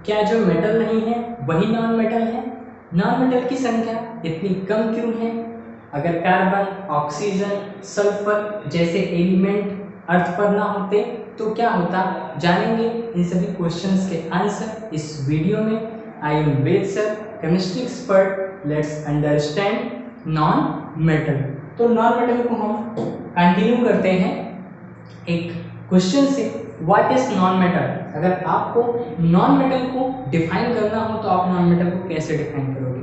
क्या जो मेटल नहीं है वही नॉन मेटल है? नॉन मेटल की संख्या इतनी कम क्यों है? अगर कार्बन, ऑक्सीजन, सल्फर जैसे एलिमेंट अर्थ पर ना होते तो क्या होता? जानेंगे इन सभी क्वेश्चंस के आंसर इस वीडियो में। I am Ved sir, chemistry expert. Let's understand non metal. तो नॉन मेटल को हम कंटिन्यू करते हैं एक क्वेश्चन से, व्हाट इज नॉन मेटल? अगर आपको नॉन मेटल को डिफाइन करना हो तो आप नॉन मेटल को कैसे डिफाइन करोगे?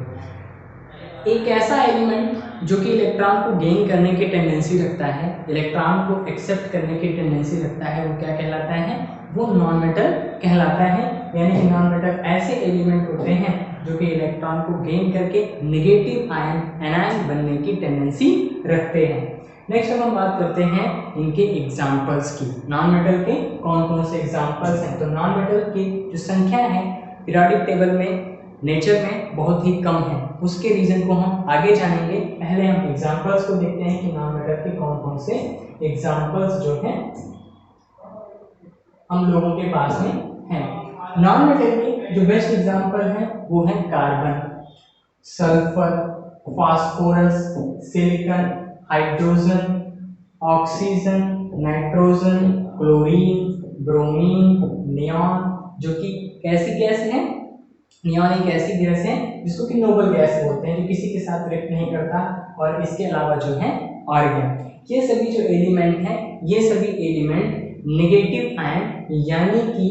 एक ऐसा एलिमेंट जो कि इलेक्ट्रॉन को गेन करने की टेंडेंसी रखता है, इलेक्ट्रॉन को एक्सेप्ट करने की टेंडेंसी रखता है, वो क्या कहलाता है? वो नॉन मेटल कहलाता है। यानी कि नॉन मेटल ऐसे एलिमेंट होते हैं जो कि इलेक्ट्रॉन को गेन करके नेगेटिव आयन एनायन बनने की टेंडेंसी रखते हैं। नेक्स्ट हम बात करते हैं इनके एग्जांपल्स की। नॉन मेटल के कौन कौन से एग्जांपल्स हैं? तो नॉन मेटल की जो संख्या है पीरियोडिक टेबल में, नेचर में बहुत ही कम है। उसके रीजन को हम आगे जानेंगे। पहले हम एग्जांपल्स को देखते हैं कि नॉन मेटल के कौन कौन से एग्जांपल्स जो हैं हम लोगों के पास में हैं। नॉन मेटल के जो बेस्ट एग्जांपल हैं वो है carbon, sulphur, phosphorus, silicon, hydrogen, oxygen, nitrogen, chlorine, bromine, neon, जो कि कैसी गैस है? नियॉन एक ऐसी गैस है जिसको कि नोबल गैस बोलते हैं, जो किसी के साथ रिएक्ट नहीं करता। और इसके अलावा जो है आर्गन, ये सभी जो एलिमेंट हैं, ये सभी एलिमेंट नेगेटिव आयन यानी कि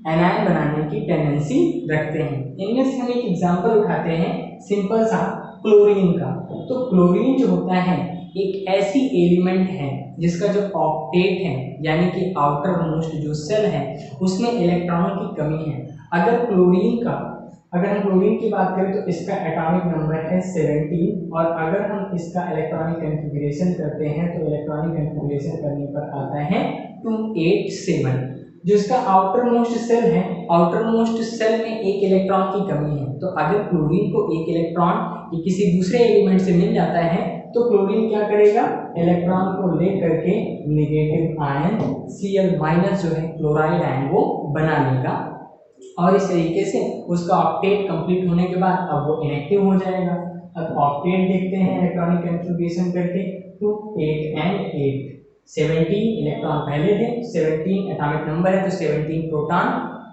एनायन बनाने की टेंडेंसी रखते हैं। इनमें से हम एक एग्जांपल उठाते हैं सिंपल सा क्लोरीन का। तो क्लोरीन जो होता है एक ऐसी एलिमेंट है जिसका जो ऑक्टेट है यानी कि आउटर मोस्ट जो सेल है उसमें इलेक्ट्रॉनों की कमी है। अगर हम क्लोरीन की बात करें तो इसका एटॉमिक नंबर है 17 और अगर हम इसका इलेक्ट्रॉनिक कॉन्फ़िगरेशन करते हैं तो इलेक्ट्रॉनिक कॉन्फ़िगरेशन करने पर आता है 287। जो इसका आउटर मोस्ट सेल है, आउटर मोस्ट सेल में एक इलेक्ट्रॉन की कमी है। तो अगर क्लोरीन को एक इलेक्ट्रॉन किसी दूसरे एलिमेंट से मिल जाता है तो क्लोरीन क्या करेगा? इलेक्ट्रॉन को लेकर के नेगेटिव आयन Cl- जो है क्लोराइड आयन वो बना लेगा और इस तरीके से उसका ऑक्टेट कंप्लीट होने के बाद अब वो इनएक्टिव हो जाएगा। अब ऑक्टेट देखते हैं इलेक्ट्रॉनिक कॉन्फ़िगरेशन करके, तो 8 and 8, 17 इलेक्ट्रॉन पहले थे, 17 एटॉमिक नंबर है तो 17 प्रोटॉन,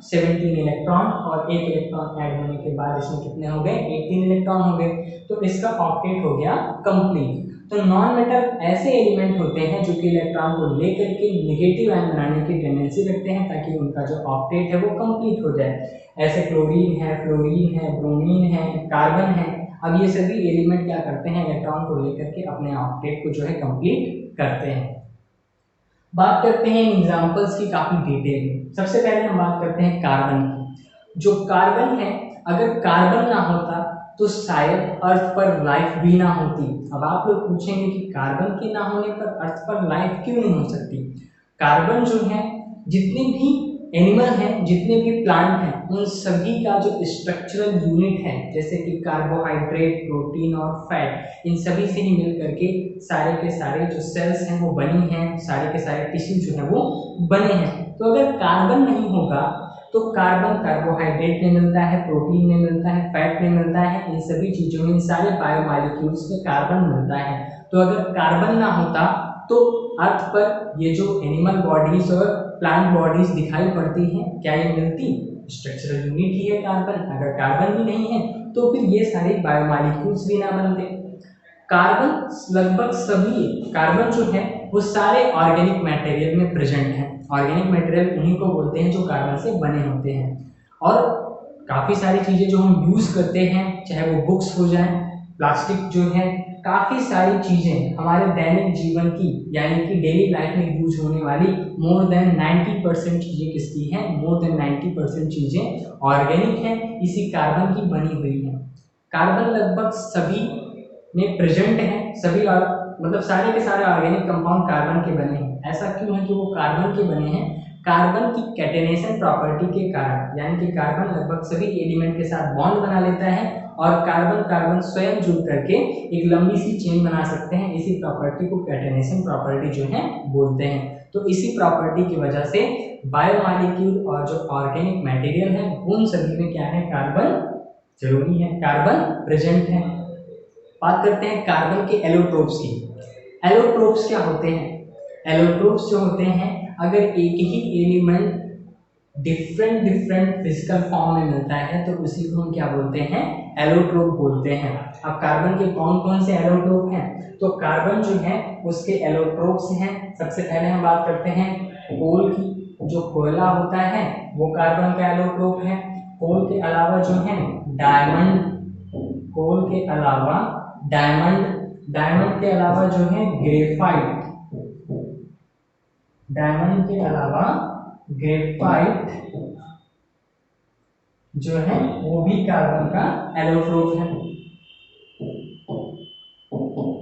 17 इलेक्ट्रॉन और एक इलेक्ट्रॉन ऐड होने के बाद इसमें कितने हो गए? 18 इलेक्ट्रॉन हो गए। तो इसका ऑक्टेट हो गया कंप्लीट। तो नॉन मेटल ऐसे एलिमेंट होते हैं जो कि इलेक्ट्रॉन को लेकर के नेगेटिव आयन बनाने की टेंडेंसी रखते हैं ताकि उनका जो ऑक्टेट है वो कंप्लीट हो जाए। ऐसे क्लोरीन है, फ्लोरीन है, ब्रोमीन है, कार्बन है। अब ये सभी एलिमेंट क्या करते हैं? इलेक्ट्रॉन को लेकर के अपने ऑक्टेट को जो है कंप्लीट करते हैं। बात करते हैं इन एग्जांपल्स की काफी डिटेल में। सबसे पहले हम बात करते हैं कार्बन की। जो कार्बन है, अगर कार्बन ना होता तो शायद अर्थ पर लाइफ भी ना होती। अब आप लोग पूछेंगे कि कार्बन के ना होने पर अर्थ पर लाइफ क्यों नहीं हो सकती? कार्बन जो है, जितने भी एनिमल हैं, जितने भी प्लांट हैं, उन सभी का जो स्ट्रक्चरल यूनिट है जैसे कि कार्बोहाइड्रेट, प्रोटीन और फैट, इन सभी से ही मिल करके सारे के सारे जो सेल्स हैं वो बनी हैं, सारे के सारे टिश्यू जो है वो बने हैं। तो अगर कार्बन नहीं होगा तो कार्बन कार्बोहाइड्रेट में मिलता है, प्रोटीन में मिलता है, फैट में मिलता है, इन सभी चीजों में, इन सारे बायोमॉलिक्यूल्स में कार्बन मिलता है। तो अगर कार्बन ना होता तो अर्थ पर ये जो एनिमल बॉडीज और प्लांट बॉडीज दिखाई पड़ती हैं, क्या ये मिलती? स्ट्रक्चरल यूनिट ही है कार्बन। अगर कार्बन भी नहीं है तो फिर ये सारे बायोमॉलिक्यूल्स भी ना बनते। कार्बन लगभग सभी, कार्बन जो है वो सारे ऑर्गेनिक मटेरियल में प्रेजेंट है। ऑर्गेनिक मटेरियल उन्हीं को बोलते हैं जो कार्बन से बने होते हैं। और काफ़ी सारी चीज़ें जो हम यूज़ करते हैं, चाहे वो बुक्स हो जाएं, प्लास्टिक जो है, काफ़ी सारी चीज़ें हमारे दैनिक जीवन की यानी कि डेली लाइफ में यूज होने वाली मोर देन 90% चीज़ें किसकी हैं? मोर देन 90% चीज़ें ऑर्गेनिक हैं, इसी कार्बन की बनी हुई हैं। कार्बन लगभग सभी में प्रेजेंट है, सभी और मतलब सारे के सारे ऑर्गेनिक कंपाउंड कार्बन के बने हैं। ऐसा क्यों है कि वो कार्बन के बने हैं? कार्बन की कैटेनेशन प्रॉपर्टी के कारण, यानी कि कार्बन लगभग सभी एलिमेंट के साथ बॉन्ड बना लेता है और कार्बन कार्बन स्वयं जुड़ करके एक लंबी सी चेन बना सकते हैं। इसी प्रॉपर्टी को कैटेनेशन प्रॉपर्टी जो है बोलते हैं। तो इसी प्रॉपर्टी की वजह से बायोमॉलिक्यूल और जो ऑर्गेनिक मटेरियल है उन सभी में क्या है, कार्बन जरूरी है, कार्बन प्रेजेंट है। बात करते हैं कार्बन के एलोट्रोप्स की। एलोट्रोप्स क्या होते हैं? एलोट्रोप्स जो होते हैं, अगर एक ही element different different physical form में मिलता है तो उसी को हम क्या बोलते हैं, एलोट्रोप बोलते हैं। अब कार्बन के कौन कौन से एलोट्रोप हैं? तो कार्बन जो है उसके एलोट्रोप्स हैं। सबसे पहले हम बात करते हैं कोल की। जो कोयला होता है वो कार्बन का एलोट्रोप है। कोल के अलावा जो है डायमंड, कोल के अलावा डायमंड, डायमंड के अलावा जो है ग्रेफाइट, डायमंड के अलावा ग्रेफाइट जो है वो भी कार्बन का एलोट्रोप है।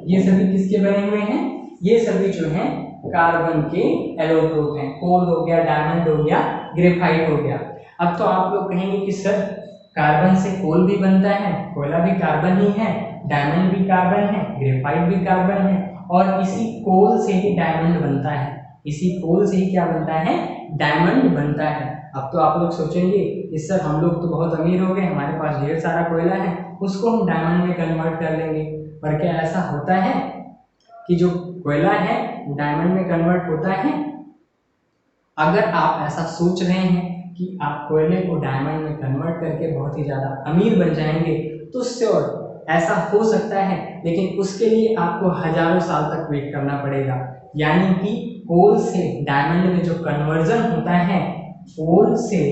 ये सभी किसके बने हुए हैं? ये सभी जो हैं कार्बन के एलोट्रोप हैं। कोल हो गया, डायमंड हो गया, ग्रेफाइट हो गया। अब तो आप लोग कहेंगे कि सर कार्बन से कोल भी बनता है, कोयला भी कार्बन ही है, डायमंड भी कार्बन है, ग्रेफाइट भी कार्बन है, और इसी कोल से ही डायमंड बनता है। इसी कोल से ही क्या बनता है? डायमंड बनता है। अब तो आप लोग सोचेंगे कि सर हम लोग तो बहुत अमीर हो गए, हमारे पास ढेर सारा कोयला है, उसको हम डायमंड में कन्वर्ट कर लेंगे। पर क्या ऐसा होता है कि जो कोयला है वो डायमंड में कन्वर्ट होता है? अगर आप ऐसा सोच रहे हैं कि आप कोयले को डायमंड में कन्वर्ट करके बहुत ही ज़्यादा अमीर बन जाएंगे, तो श्योर ऐसा हो सकता है, लेकिन उसके लिए आपको हजारों साल तक वेट करना पड़ेगा। यानी कि कोल से डायमंड में जो कन्वर्जन होता है, कोल से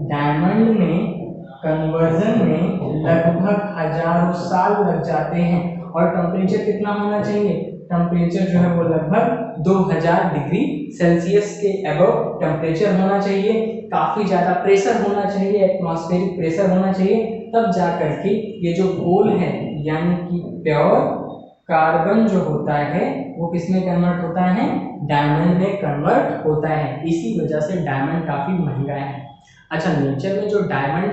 डायमंड में कन्वर्जन में लगभग हजारों साल लग जाते हैं। और टेम्परेचर कितना होना चाहिए? टेम्परेचर जो है वो लगभग 2000 डिग्री सेल्सियस के अबव टेम्परेचर होना चाहिए। काफी ज्यादा प्रेशर होना चाहिए, एटमॉस्फेरिक प्रेशर होना चाहिए, तब जा करके ये जो कोल है यानी कि प्योर कार्बन जो होता है वो किसमें कन्वर्ट होता है? डायमंड में कन्वर्ट होता है। इसी वजह से डायमंड काफी महंगा है। अच्छा, नेचर में जो डायमंड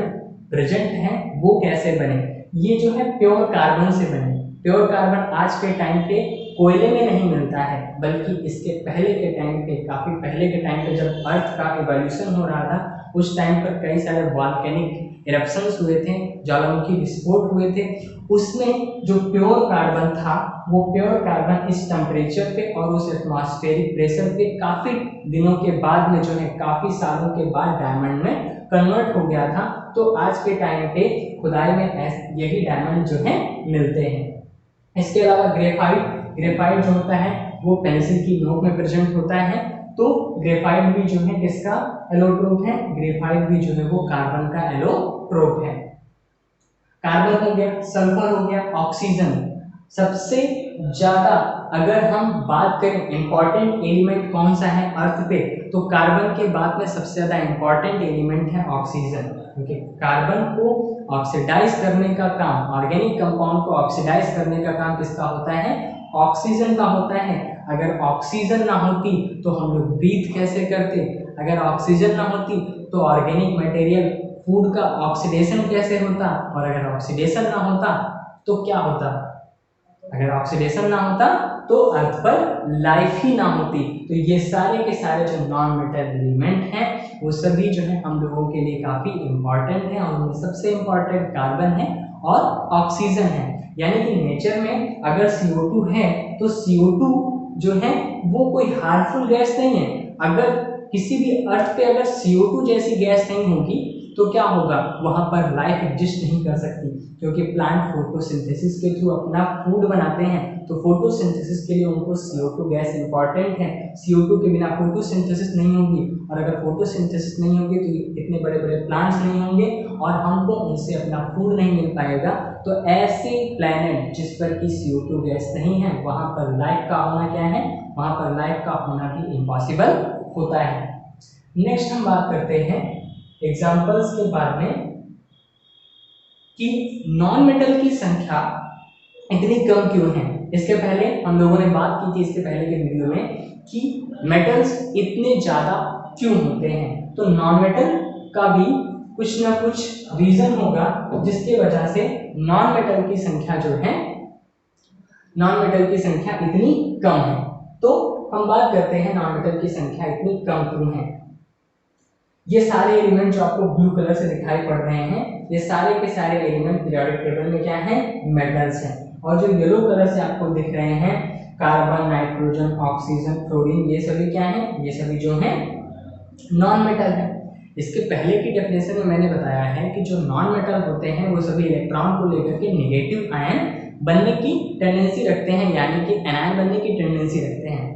प्रेजेंट है वो कैसे बने? ये जो है प्योर कार्बन से बने। प्योर कार्बन आज के टाइम पे कोयले में नहीं मिलता है, बल्कि इसके पहले के टाइम पे, काफी पहले के टाइम पे जब अर्थ का इवोल्यूशन हो रहा था, उस टाइम पर कई सारे वॉल्केनिक इरप्शंस हुए थे, ज्वालामुखी विस्फोट हुए थे। उसमें जो प्योर कार्बन था वो प्योर कार्बन इस टेम्परेचर पे और उस एटमॉस्फेरिक प्रेशर पे काफी दिनों के बाद में जो है, काफी सालों के बाद डायमंड में कन्वर्ट हो गया था। तो आज के टाइम पे खुदाई में यही डायमंड जो है मिलते हैं। इसके अलावा ग्रेफाइट, ग्रेफाइट जो होता है वो पेंसिल की नोक में प्रेजेंट होता है। तो ग्रेफाइट भी जो है किसका एलोट्रोप है? ग्रेफाइट भी जो है वो कार्बन का एलोट्रोप है। कार्बन हो गया, सल्फर हो गया, ऑक्सीजन। सबसे ज्यादा अगर हम बात करें इंपॉर्टेंट एलिमेंट कौन सा है अर्थ पे, तो कार्बन के बाद में सबसे ज्यादा इंपॉर्टेंट एलिमेंट है ऑक्सीजन। क्योंकि कार्बन को ऑक्सीडाइज करने का काम, ऑर्गेनिक कंपाउंड को ऑक्सीडाइज करने का काम किसका होता है? ऑक्सीजन का होता है। अगर ऑक्सीजन ना होती तो हम लोग ब्रीथ कैसे करते? अगर ऑक्सीजन ना होती तो ऑर्गेनिक मटेरियल फूड का ऑक्सीडेशन कैसे होता? और अगर ऑक्सीडेशन ना होता तो क्या होता? अगर ऑक्सीडेशन ना होता तो अर्थ पर लाइफ ही ना होती। तो ये सारे के सारे जो नॉन मेटल एलिमेंट हैं वो सभी जो है हम लोगों के लिए काफी इंपॉर्टेंट है, और उनमें सबसे इंपॉर्टेंट कार्बन है और ऑक्सीजन है। यानी कि नेचर में अगर CO2 है तो CO2 जो है वो कोई हार्मफुल गैस नहीं है। अगर किसी भी अर्थ पे अगर CO2 जैसी गैस नहीं होगी तो क्या होगा? वहां पर लाइफ एग्जिस्ट नहीं कर सकती, क्योंकि प्लांट फोटोसिंथेसिस के थ्रू अपना फूड बनाते हैं। तो फोटोसिंथेसिस के लिए उनको CO2 गैस इंपॉर्टेंट है। CO2 के बिना फोटोसिंथेसिस नहीं होगी, और अगर फोटोसिंथेसिस नहीं होगी तो इतने बड़े बड़े प्लांट्स नहीं होंगे और हमको उनसे अपना फूड नहीं मिल पाएगा। तो ऐसे प्लैनेट जिस पर कि CO2 गैस नहीं है, वहां पर लाइफ का होना क्या है? वहां पर लाइफ का होना भी इम्पॉसिबल होता है। नेक्स्ट हम बात करते हैं एग्जाम्पल्स के बारे में कि नॉन मेटल की संख्या इतनी कम क्यों है। इसके पहले हम लोगों ने बात की थी, इसके पहले के वीडियो में, कि मेटल्स इतने ज्यादा क्यों होते हैं। तो नॉन मेटल का भी कुछ ना कुछ रीजन होगा जिसकी वजह से नॉन मेटल की संख्या जो है, नॉन मेटल की संख्या इतनी कम है। तो हम बात करते हैं नॉन मेटल की संख्या इतनी कम क्यों है। ये सारे एलिमेंट जो आपको ब्लू कलर से दिखाई पड़ रहे हैं, ये सारे के सारे एलिमेंट पीरियोडिक टेबल में क्या हैं, मेटल्स हैं। और जो येलो कलर से आपको दिख रहे हैं, कार्बन, नाइट्रोजन, ऑक्सीजन, फ्लोरीन, ये सभी क्या हैं, ये सभी जो हैं नॉन मेटल है। इसके पहले की डेफिनेशन में मैंने बताया है कि जो नॉन मेटल होते हैं वो सभी इलेक्ट्रॉन को लेकर के नेगेटिव आयन बनने की टेंडेंसी रखते हैं, यानी कि एनायन बनने की टेंडेंसी रखते हैं।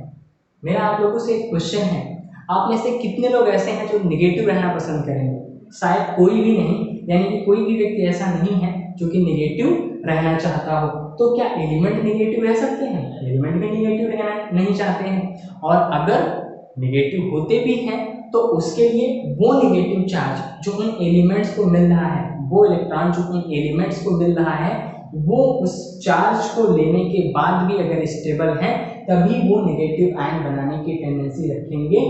मेरा आप लोगों से एक क्वेश्चन है, आप में से कितने लोग ऐसे हैं जो नेगेटिव रहना पसंद करेंगे? शायद कोई भी नहीं, यानी कि कोई भी व्यक्ति ऐसा नहीं है जो कि नेगेटिव रहना चाहता हो। तो क्या एलिमेंट नेगेटिव रह सकते हैं? एलिमेंट भी नेगेटिव रहना नहीं चाहते हैं, और अगर नेगेटिव होते भी हैं तो उसके लिए वो नेगेटिव चार्ज जो उन एलिमेंट्स को मिल रहा है, वो इलेक्ट्रॉन जो उन एलिमेंट्स को मिल रहा है, वो उस चार्ज को लेने के बाद भी अगर स्टेबल है तभी वो नेगेटिव आयन बनाने की टेंडेंसी रखेंगे,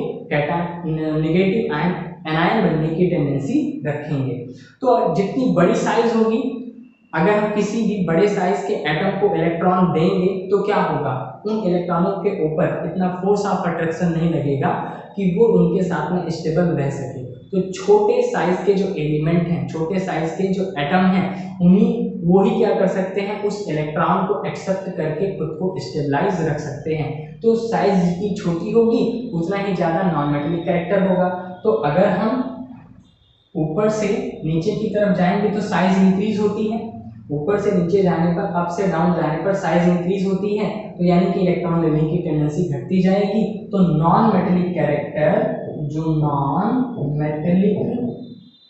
नेगेटिव आयन एनायन बनने की टेंडेंसी रखेंगे। तो जितनी बड़ी साइज होगी, अगर हम किसी भी बड़े साइज के एटम को इलेक्ट्रॉन देंगे तो क्या होगा, उन इलेक्ट्रॉनों के ऊपर इतना फोर्स ऑफ अट्रैक्शन नहीं लगेगा कि वो उनके साथ में स्टेबल रह सके। तो छोटे साइज के जो एलिमेंट हैं, छोटे साइज के जो एटम हैं, वो ही क्या कर सकते हैं, उस इलेक्ट्रॉन को एक्सेप्ट करके खुद को स्टेबलाइज रख सकते हैं। तो साइज जितनी छोटी होगी उतना ही ज़्यादा नॉन मेटेलिक कैरेक्टर होगा। तो अगर हम ऊपर से नीचे की तरफ जाएंगे तो साइज इंक्रीज होती है, ऊपर से नीचे जाने पर, अप से डाउन जाने पर साइज इंक्रीज होती है, तो यानी कि इलेक्ट्रॉन लेने की टेंडेंसी घटती जाएगी। तो नॉन मेटेलिक कैरेक्टर, जो नॉन मेटेलिक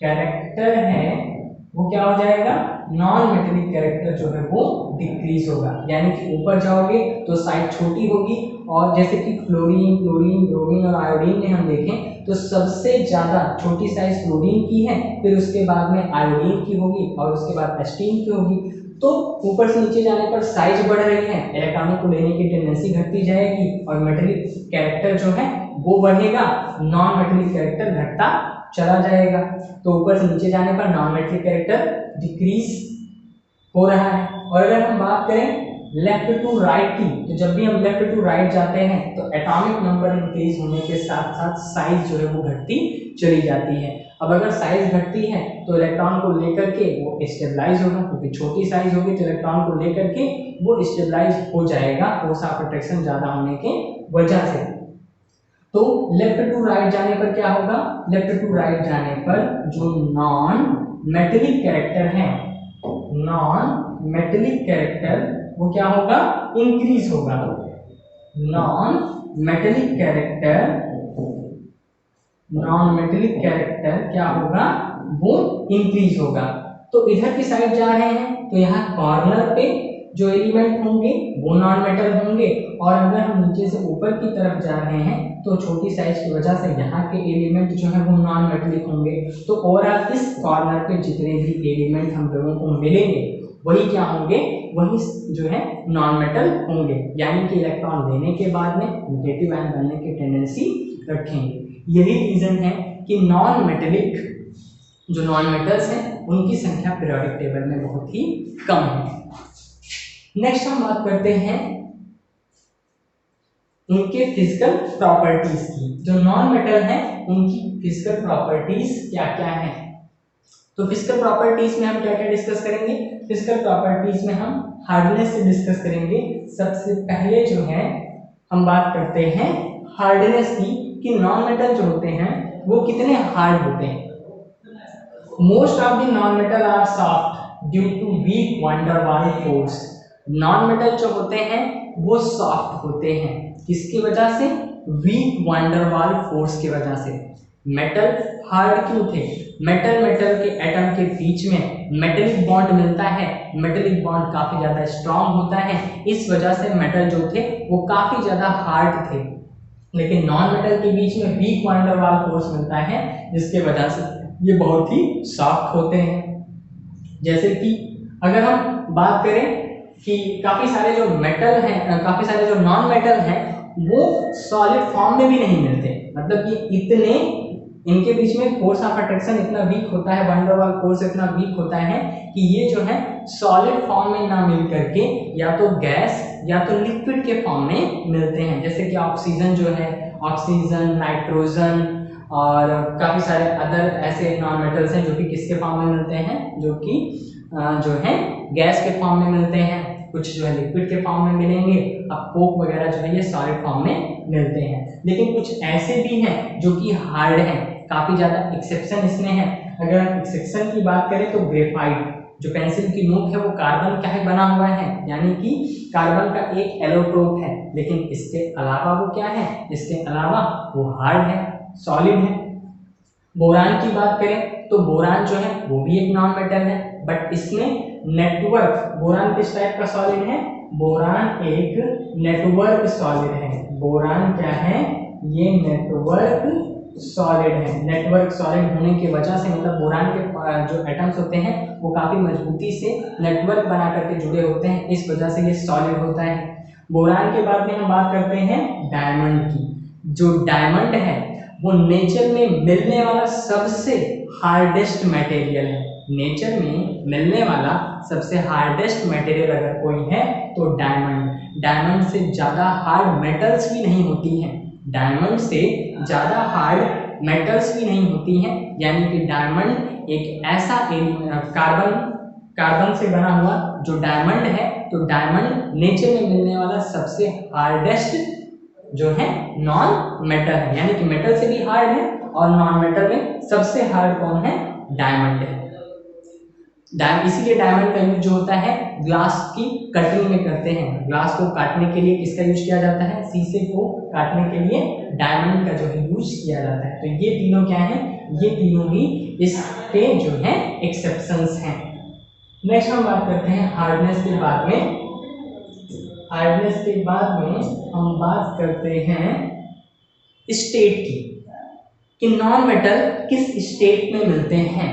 कैरेक्टर है वो क्या हो जाएगा, नॉन मेटेलिक कैरेक्टर जो है वो डिक्रीज होगा, यानी कि ऊपर जाओगे तो साइज छोटी होगी। और जैसे कि फ्लोरीन, ब्रोमीन और आयोडीन में हम देखें तो सबसे ज़्यादा छोटी साइज फ्लोरीन की है, फिर उसके बाद में आयोडीन की होगी और उसके बाद एस्टीन की होगी। तो ऊपर से नीचे जाने पर साइज बढ़ रही है, इलेक्ट्रॉनों को लेने की टेंडेंसी घटती जाएगी और मेटेलिक कैरेक्टर जो है वो बढ़ेगा, नॉन मेटेलिक कैरेक्टर घटता चला जाएगा। तो ऊपर से नीचे जाने पर नॉन मेटेलिक कैरेक्टर डिक्रीज हो रहा है। और अगर हम बात करें लेफ्ट टू राइट की, तो जब भी हम लेफ्ट टू राइट जाते हैं तो एटॉमिक नंबर इंक्रीज होने के साथ साथ साइज जो है वो घटती चली जाती है। अब अगर साइज घटती है तो इलेक्ट्रॉन को लेकर के वो स्टेबलाइज होगा, क्योंकि छोटी साइज होगी तो इलेक्ट्रॉन को लेकर के वो स्टेबलाइज हो जाएगा फोर्स ऑफ अट्रैक्शन ज्यादा होने के वजह से। तो लेफ्ट टू राइट जाने पर क्या होगा, लेफ्ट टू राइट जाने पर जो नॉन मेटेलिक कैरेक्टर है, नॉन मेटेलिक कैरेक्टर वो क्या होगा, इंक्रीज होगा। नॉन मेटेलिक कैरेक्टर क्या होगा, वो इंक्रीज होगा। तो इधर की साइड जा रहे हैं तो यहाँ कॉर्नर पे जो एलिमेंट होंगे वो नॉन मेटल होंगे, और अगर हम नीचे से ऊपर की तरफ जा रहे हैं तो छोटी साइज की वजह से यहाँ के एलिमेंट जो है वो नॉन मेटेलिक होंगे। तो ओवरऑल इस कॉर्नर पे जितने भी एलिमेंट हम लोगों को मिलेंगे वही क्या होंगे, वही जो है नॉन मेटल होंगे, यानी कि इलेक्ट्रॉन लेने के बाद में नेगेटिव आयन बनने की टेंडेंसी रखेंगे। यही रीजन है कि नॉन मेटेलिक जो नॉन मेटल्स हैं उनकी संख्या पीरियोडिक टेबल में बहुत ही कम है। नेक्स्ट हम बात करते हैं उनके फिजिकल प्रॉपर्टीज की। जो नॉन मेटल हैं उनकी फिजिकल प्रॉपर्टीज क्या क्या हैं। तो फिजिकल प्रॉपर्टीज में हम क्या क्या डिस्कस करेंगे, फिजिकल प्रॉपर्टीज में हम हार्डनेस से डिस्कस करेंगे। सबसे पहले जो है हम बात करते हैं हार्डनेस की, कि नॉन मेटल जो होते हैं वो कितने हार्ड होते हैं। Most of the non metal are soft due to weak van der Waals force. Non metal जो होते हैं वो सॉफ्ट होते हैं, किसकी वजह से, weak van der Waals force की वजह से। मेटल हार्ड क्यों थे, मेटल के एटम के बीच में मेटेलिक बॉन्ड मिलता है, मेटेलिक बॉन्ड काफी ज्यादा स्ट्रांग होता है, इस वजह से मेटल जो थे वो काफी ज्यादा हार्ड थे। लेकिन नॉन मेटल के बीच में weak van der Waals force मिलता है, जिसके वजह से ये बहुत ही सॉफ्ट होते हैं। जैसे कि अगर हम बात करें कि काफी सारे जो मेटल हैं, काफी सारे जो नॉन मेटल हैं वो सॉलिड फॉर्म में भी नहीं मिलते, मतलब कि इतने इनके बीच में फोर्स ऑफ अट्रैक्शन इतना वीक होता है, वैन डर वाल्स फोर्स इतना वीक होता है कि ये जो है सॉलिड फॉर्म में ना मिल करके या तो गैस या तो लिक्विड के फॉर्म में मिलते हैं। जैसे कि ऑक्सीजन जो है, ऑक्सीजन, नाइट्रोजन और काफ़ी सारे अदर ऐसे नॉन मेटल्स हैं जो कि किसके फॉर्म में मिलते हैं, जो कि जो है गैस के फॉर्म में मिलते हैं, कुछ जो है लिक्विड के फॉर्म में मिलेंगे। अब कोक वगैरह जो है ये सॉलिड फॉर्म में मिलते हैं। लेकिन कुछ ऐसे भी हैं जो कि हार्ड हैं, काफ़ी ज़्यादा एक्सेप्शन इसमें है। अगर हम एक्सेप्शन की बात करें तो ग्रेफाइट, जो पेंसिल की नोक है वो कार्बन का ही बना हुआ है, यानी कि कार्बन का एक एलोट्रोप है, लेकिन इसके अलावा वो क्या है, इसके अलावा वो हार्ड है, सॉलिड है। बोरान की बात करें तो बोरान जो है वो भी एक नॉन मेटल है, बट इसमें नेटवर्क, बोरान किस टाइप का सॉलिड है, बोरान एक नेटवर्क सॉलिड है। बोरान क्या है, ये नेटवर्क सॉलिड है। नेटवर्क सॉलिड होने की वजह से मतलब बोरान के जो एटम्स होते हैं वो काफी मजबूती से नेटवर्क बना करके जुड़े होते हैं, इस वजह से ये सॉलिड होता है। बोरान के बाद में हम बात करते हैं डायमंड की। जो डायमंड है वो नेचर में मिलने वाला सबसे हार्डेस्ट मटेरियल है। नेचर में मिलने वाला सबसे हार्डेस्ट मटेरियल अगर कोई है तो डायमंड। डायमंड से ज़्यादा हार्ड मेटल्स भी नहीं होती हैं, डायमंड से ज़्यादा हार्ड मेटल्स भी नहीं होती हैं, यानी कि डायमंड एक ऐसा कार्बन से बना हुआ जो डायमंड है, तो डायमंड नेचर में मिलने वाला सबसे हार्डेस्ट जो है नॉन मेटल है, यानी कि मेटल से भी हार्ड है और नॉन मेटल में सबसे हार्ड कौन है, डायमंड है। इसीलिए डायमंड का यूज जो होता है ग्लास की कटिंग में करते हैं। ग्लास को काटने के लिए किसका यूज किया जाता है, शीशे को काटने के लिए डायमंड का जो है यूज किया जाता है। तो ये तीनों क्या है, ये तीनों ही इसके जो है एक्सेप्शंस हैं। नेक्स्ट हम बात करते हैं हार्डनेस के बाद में। हार्डनेस के बाद में हम बात करते हैं स्टेट की, कि नॉन मेटल किस स्टेट में मिलते हैं।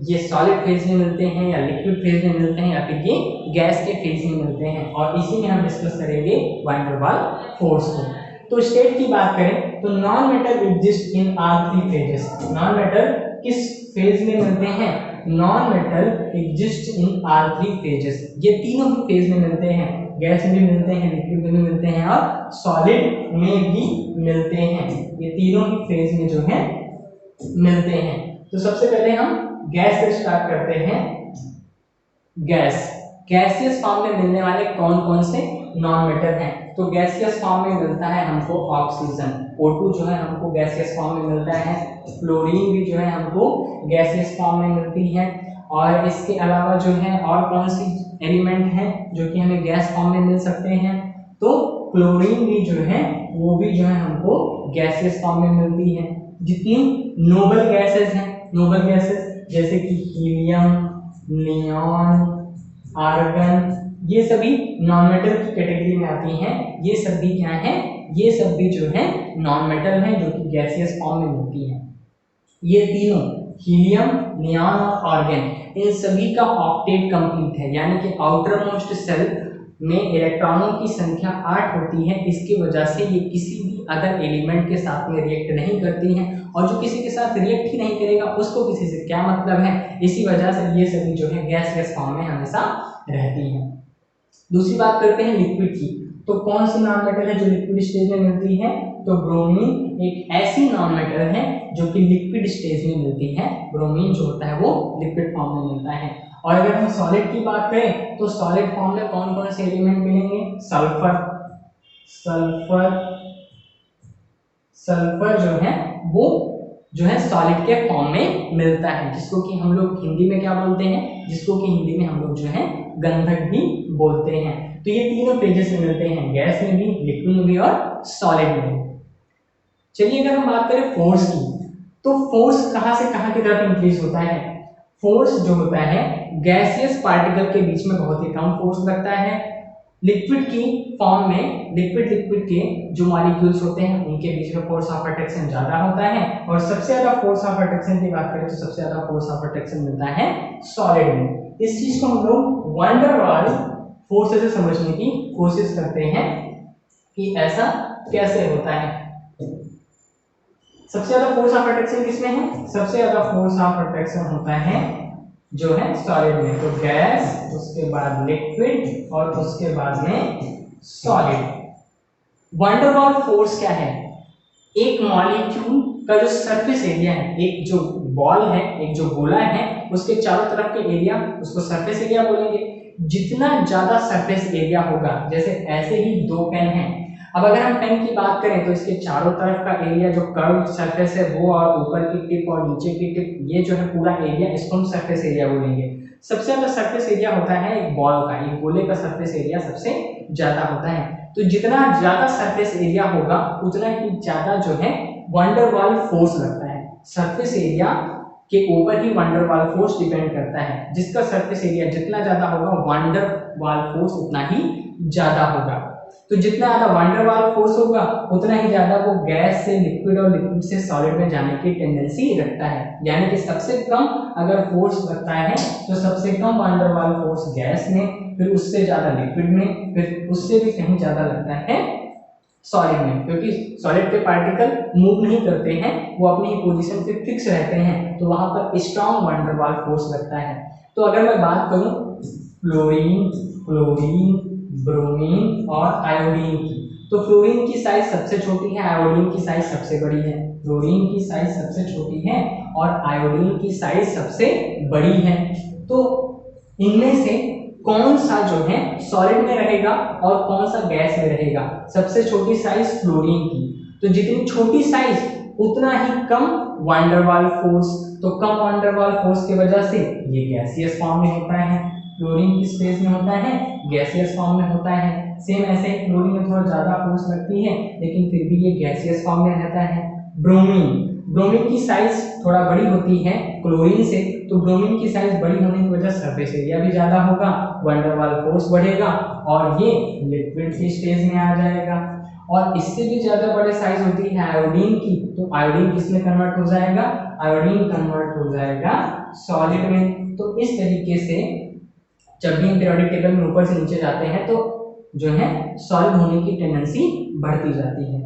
ये सॉलिड फेज में मिलते हैं या लिक्विड फेज में मिलते हैं या फिर ये गैस के फेज में मिलते हैं, और इसी में हम डिस्कस करेंगे वैन डर वाल फोर्स को। तो स्टेट की बात करें तो non metal exist in are three phases. Non metal किस फेज में मिलते हैं, non metal exist in are three phases. ये तीनों ही फेज में मिलते हैं, गैस में भी मिलते हैं, लिक्विड में भी मिलते हैं और सॉलिड में भी मिलते हैं। ये तीनों ही फेज में जो है मिलते हैं। तो सबसे पहले हम गैस से स्टार्ट करते हैं। गैसियस फॉर्म में मिलने वाले कौन कौन से नॉन मेटल हैं, तो गैसियस फॉर्म में मिलता है हमको ऑक्सीजन, O2 जो है हमको गैसियस फॉर्म में मिलता है। फ्लोरीन भी जो है हमको गैसियस फॉर्म में मिलती है। और इसके अलावा जो है और कौन सी एलिमेंट हैं जो कि हमें गैस फॉर्म में मिल सकते हैं, तो क्लोरीन भी जो है वो भी जो है हमको गैसियस फॉर्म में मिलती है। जितनी नोबल गैसेस हैं, नोबल गैसेस जैसे कि हीलियम, नियॉन, आर्गन, ये सभी नॉन मेटल की कैटेगरी में आती हैं। ये सब भी क्या है, ये सब भी जो है नॉन मेटल हैं जो कि गैसियस फॉर्म में मिलती है। ये तीनों हीलियम, नियॉन और आर्गन, इन सभी का ऑक्टेट कंप्लीट है, यानी कि आउटर मोस्ट सेल में इलेक्ट्रॉनों की संख्या 8 होती है। इसकी वजह से ये किसी भी अदर एलिमेंट के साथ में रिएक्ट नहीं करती हैं, और जो किसी के साथ रिएक्ट ही नहीं करेगा उसको किसी से क्या मतलब है। इसी वजह से ये सभी जो है गैस फॉर्म में हमेशा रहती हैं। दूसरी बात करते हैं लिक्विड की, तो कौन सी नॉन मेटल है जो लिक्विड स्टेज में मिलती है, तो ब्रोमीन एक ऐसी नॉन मेटल है जो कि लिक्विड स्टेज में मिलती है। ब्रोमीन जो होता है वो लिक्विड फॉर्म में मिलता है। और अगर हम सॉलिड की बात करें तो सॉलिड फॉर्म में कौन कौन से एलिमेंट मिलेंगे, सल्फर जो है वो जो है सॉलिड के फॉर्म में मिलता है, जिसको कि हम लोग हिंदी में क्या बोलते हैं, जिसको कि हिंदी में हम लोग जो है गंधक भी बोलते हैं। तो ये तीनों फेजेस में मिलते हैं, गैस में भी, लिक्विड में भी और सॉलिड में भी। चलिए अगर हम बात करें फोर्स की, तो फोर्स कहां से कहां की तरफ इंक्रीज होता है। फोर्स जो होता है गैसियस पार्टिकल के बीच में बहुत ही कम फोर्स लगता है। लिक्विड की फॉर्म में लिक्विड के जो मॉलिक्यूल्स होते हैं उनके बीच में फोर्स ऑफ अट्रैक्शन ज्यादा होता है। और सबसे ज्यादा फोर्स ऑफ अट्रैक्शन की बात करें तो सबसे ज्यादा फोर्स ऑफ अट्रैक्शन मिलता है सॉलिड में। इस चीज को हम लोग वैन डर वाल फोर्स से समझने की कोशिश करते हैं कि ऐसा कैसे होता है। सबसे ज्यादा फोर्स ऑफ अट्रैक्शन किसमें है, सबसे ज्यादा फोर्स ऑफ अट्रैक्शन होता है जो है सॉलिड में। तो गैस, उसके बाद लिक्विड और उसके बाद में सॉलिड। वैन डर वाल फोर्स क्या है, एक मॉलिक्यूल का जो सरफेस एरिया है, एक जो बॉल है, एक जो गोला है, उसके चारों तरफ के एरिया, उसको सरफेस एरिया बोलेंगे। जितना ज्यादा सरफेस एरिया होगा, जैसे ऐसे ही दो पेन हैं, अब अगर हम पेन की बात करें तो इसके चारों तरफ का एरिया जो कर्व सरफेस है वो, और ऊपर की टिप और नीचे की टिप, ये जो है पूरा एरिया, इसको हम सरफेस एरिया बोलेंगे। सबसे ज्यादा सरफेस एरिया होता है एक बॉल का, एक गोले का सरफेस एरिया सबसे ज्यादा होता है। तो जितना ज्यादा सरफेस एरिया होगा उतना ही ज्यादा जो है वंडरवाल फोर्स लगता है। सरफेस एरिया के ऊपर ही वंडरवाल फोर्स डिपेंड करता है। जिसका सरफेस एरिया जितना ज्यादा होगा, वंडरवाल फोर्स उतना ही ज्यादा होगा। तो जितना ज्यादा वंडरवाल फोर्स होगा उतना ही ज्यादा वो गैस से लिक्विड और लिक्विड से सॉलिड में जाने की टेंडेंसी रखता है। यानी कि सबसे कम अगर फोर्स लगता है तो सबसे कम वंडरवाल फोर्स गैस में, फिर उससे ज्यादा लिक्विड में, फिर उससे भी कहीं ज्यादा लगता है सॉलिड में, क्योंकि सॉलिड के पार्टिकल मूव नहीं करते हैं, वो अपनी ही पोजीशन पे फिक्स रहते हैं, तो वहां पर स्ट्रॉन्ग वंडरवाल फोर्स लगता है। तो अगर मैं बात करूं फ्लोरीन, क्लोरीन, ब्रोमीन और आयोडीन की, तो फ्लोरीन की साइज सबसे छोटी है, आयोडीन की साइज सबसे बड़ी है। फ्लोरीन की साइज सबसे छोटी है और आयोडीन की साइज सबसे बड़ी है। तो इनमें से कौन सा जो है सॉलिड में रहेगा और कौन सा गैस में रहेगा? सबसे छोटी साइज फ्लोरीन की, तो जितनी छोटी साइज उतना ही कम वंडरवाल फोर्स। तो कम वंडरवाल फोर्स की वजह से ये गैसियस फॉर्म में होता है, फ्लोरीन किस फेज में होता है? गैसियस फॉर्म में होता है। सेम ऐसे ही फ्लोरीन में थोड़ा ज्यादा फोर्स लगती है लेकिन फिर भी ये गैसियस फॉर्म में रहता है। ब्रोमीन, ब्रोमीन की साइज थोड़ा बड़ी होती है क्लोरीन से, तो ब्रोमीन की साइज बड़ी होने की वजह सरफेस एरिया भी ज्यादा होगा, वंडरवाल फोर्स बढ़ेगा और ये लिक्विड की स्टेज में आ जाएगा। और इससे भी ज्यादा बड़े साइज होती है आयोडीन की, तो आयोडीन किस में कन्वर्ट हो जाएगा? आयोडीन कन्वर्ट हो जाएगा सॉलिड में। तो इस तरीके से जब भी हम पीरियोडिक टेबल में ऊपर से नीचे जाते हैं तो जो है सॉलिड होने की टेंडेंसी बढ़ती जाती है।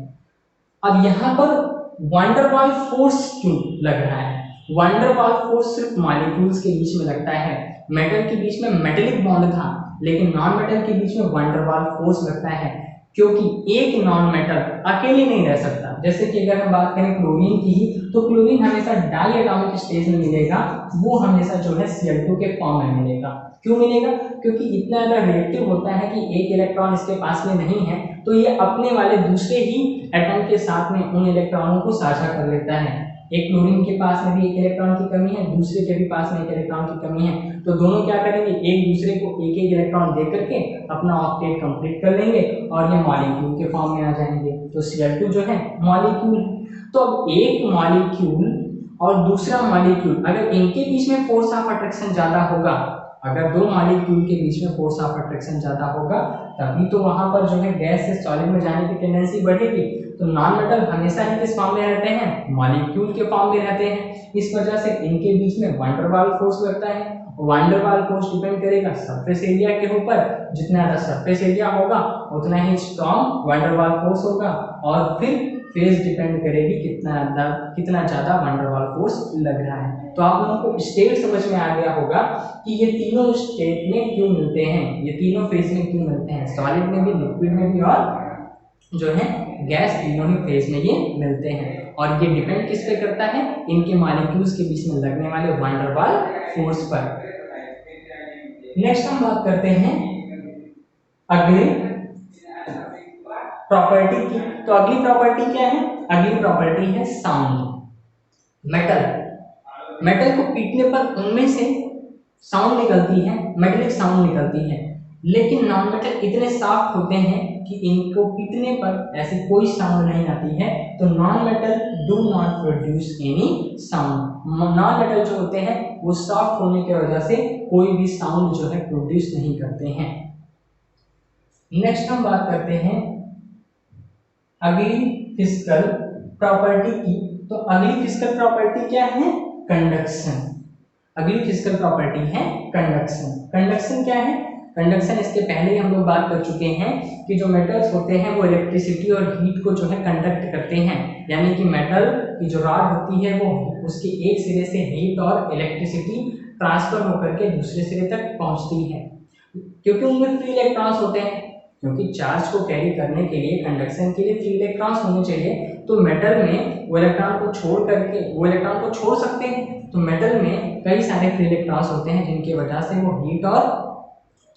अब यहाँ पर वंडरवाल फोर्स क्यों लग रहा है? वंडरवाल फोर्स सिर्फ मॉलिक्यूल्स के बीच में लगता है। मेटल के बीच में मेटेलिक बॉन्ड था, लेकिन नॉन मेटल के बीच में वंडरवाल फोर्स लगता है, क्योंकि एक नॉन मेटल अकेले नहीं रह सकता। जैसे कि अगर हम बात करें क्लोरीन की, तो क्लोरीन हमेशा डाई एटॉमिक स्टेज में मिलेगा, वो हमेशा जो है Cl2 के फॉर्म में मिलेगा। क्यों मिलेगा? क्योंकि इतना ज्यादा रिएक्टिव होता है कि एक इलेक्ट्रॉन इसके पास में नहीं है तो ये अपने वाले दूसरे ही एटम के साथ में उन इलेक्ट्रॉनों को साझा कर लेता है। एक क्लोरीन के पास में भी एक इलेक्ट्रॉन की कमी है, दूसरे के भी पास में एक इलेक्ट्रॉन की कमी है, तो दोनों क्या करेंगे? एक दूसरे को एक एक इलेक्ट्रॉन दे करके अपना ऑक्टेट कंप्लीट कर लेंगे और ये मॉलिक्यूल के फॉर्म में आ जाएंगे। तो Cl2 जो है मॉलिक्यूल। तो अब एक मॉलिक्यूल और दूसरा मॉलिक्यूल, अगर इनके बीच में फोर्स ऑफ अट्रैक्शन ज्यादा होगा, अगर दो मॉलिक्यूल के बीच में फोर्स ऑफ अट्रैक्शन ज्यादा होगा, तभी तो वहां पर जो है गैस से सॉलिड में जाने की टेंडेंसी बढ़ेगी। तो नॉन मेटल हमेशा ही किस फॉर्म में रहते हैं? मॉलिक्यूल के फॉर्म में रहते हैं। इस वजह से इनके बीच में वंडरवाल फोर्स लगता है। वंडरवाल फोर्स डिपेंड करेगा सरफेस एरिया के ऊपर। जितना ज्यादा सरफेस एरिया होगा उतना ही स्ट्रॉन्ग वंडरवाल फोर्स होगा, और फिर फेज डिपेंड करेगी कितना ज्यादा वंडरवाल फोर्स लग रहा है। तो आप लोगों को स्टेट समझ में आ गया होगा कि ये तीनों स्टेट में क्यों मिलते हैं, ये तीनों फेज में क्यों मिलते हैं, सॉलिड में भी, लिक्विड में भी और जो है गैस, तीनों ही फेज में ये मिलते हैं। और ये डिपेंड किस पे करता है? इनके मॉलिक्यूल्स के बीच में लगने वाले वंडरवाल फोर्स पर। नेक्स्ट हम बात करते हैं अगली प्रॉपर्टी की। तो अगली प्रॉपर्टी क्या है? अगली प्रॉपर्टी है साउंड। मेटल को पीटने पर उनमें से साउंड निकलती है, मेटेलिक साउंड निकलती है, लेकिन नॉन मेटल इतने सॉफ्ट होते हैं कि इनको पीटने पर ऐसी कोई साउंड नहीं आती है। तो non metal do not produce any sound. Non metal जो होते हैं वो सॉफ्ट होने की वजह से कोई भी साउंड जो है प्रोड्यूस नहीं करते हैं। नेक्स्ट हम बात करते हैं अगली फिजिकल प्रॉपर्टी की। तो अगली फिजिकल प्रॉपर्टी क्या है? कंडक्शन। अगली फिजिकल प्रॉपर्टी है कंडक्शन। कंडक्शन क्या है? कंडक्शन, इसके पहले ही हम लोग बात कर चुके हैं कि जो मेटल्स होते हैं वो इलेक्ट्रिसिटी और हीट को जो है कंडक्ट करते हैं। यानी कि मेटल की जो रॉड होती है वो उसके एक सिरे से हीट और इलेक्ट्रिसिटी ट्रांसफर होकर के दूसरे सिरे तक पहुंचती है, क्योंकि उनमें फ्री इलेक्ट्रॉन्स होते हैं। क्योंकि चार्ज को कैरी करने के लिए, कंडक्शन के लिए फ्री इलेक्ट्रॉन्स होने चाहिए, तो मेटल में वो इलेक्ट्रॉन को छोड़ करके वो इलेक्ट्रॉन को छोड़ सकते हैं। तो मेटल में कई सारे फ्री इलेक्ट्रॉन्स होते हैं जिनकी वजह से वो हीट और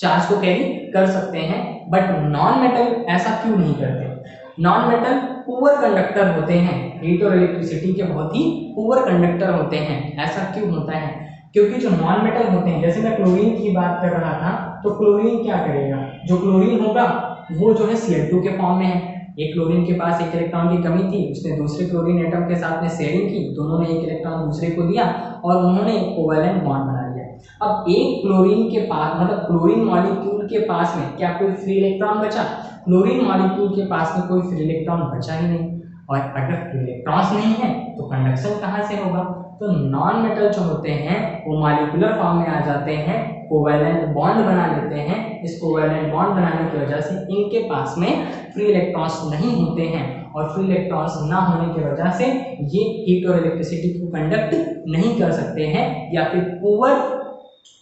चार्ज को कैरी कर सकते हैं। बट नॉन मेटल ऐसा क्यों नहीं करते? नॉन मेटल पुअर कंडक्टर होते हैं, हीट और इलेक्ट्रिसिटी के बहुत ही पुअर कंडक्टर होते हैं। ऐसा क्यों होता है? क्योंकि जो नॉन मेटल होते हैं, जैसे मैं क्लोरीन की बात कर रहा था, तो क्लोरीन क्या करेगा? जो क्लोरीन होगा वो जो है Cl2 के फॉर्म में है। एक क्लोरीन के पास एक इलेक्ट्रॉन की कमी थी, उसने दूसरे क्लोरीन एटम के साथ में शेयरिंग की, दोनों ने एक इलेक्ट्रॉन दूसरे को दिया और उन्होंने एक कोवैलेंट बॉन्ड बना लिया। अब एक क्लोरीन के पास, मतलब क्लोरीन मॉलिक्यूल के पास में क्या कोई फ्री इलेक्ट्रॉन बचा? क्लोरीन मॉलिक्यूल के पास में कोई फ्री इलेक्ट्रॉन बचा ही नहीं। और अगर फ्री इलेक्ट्रॉन्स नहीं है तो कंडक्शन कहाँ से होगा? तो नॉन मेटल जो होते हैं वो मॉलिक्यूलर फॉर्म में आ जाते हैं, कोवैलेंट बॉन्ड बना लेते हैं। इस कोवैलेंट बॉन्ड बनाने की वजह से इनके पास में फ्री इलेक्ट्रॉन्स नहीं होते हैं और फ्री इलेक्ट्रॉन्स ना होने की वजह से ये हीट और इलेक्ट्रिसिटी को कंडक्ट नहीं कर सकते हैं, या फिर पुअर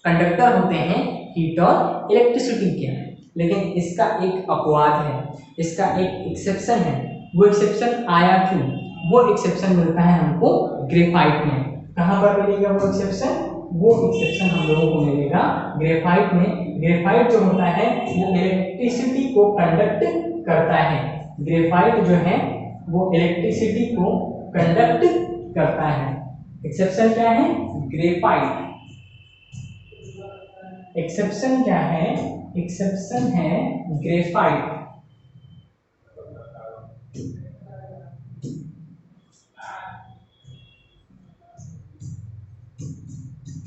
कंडक्टर होते हैं हीट और इलेक्ट्रिसिटी के। लेकिन इसका एक अपवाद है, इसका एक एक्सेप्शन है। वो एक्सेप्शन आया क्यों? वो एक्सेप्शन मिलता है हमको ग्रेफाइट में। कहाँ पर मिलेगा वो एक्सेप्शन? वो एक्सेप्शन हम लोगों को मिलेगा ग्रेफाइट में। ग्रेफाइट जो होता है वो इलेक्ट्रिसिटी को कंडक्ट करता है। ग्रेफाइट जो है वो इलेक्ट्रिसिटी को कंडक्ट करता है। एक्सेप्शन क्या है? ग्रेफाइट। एक्सेप्शन क्या है? एक्सेप्शन है ग्रेफाइट।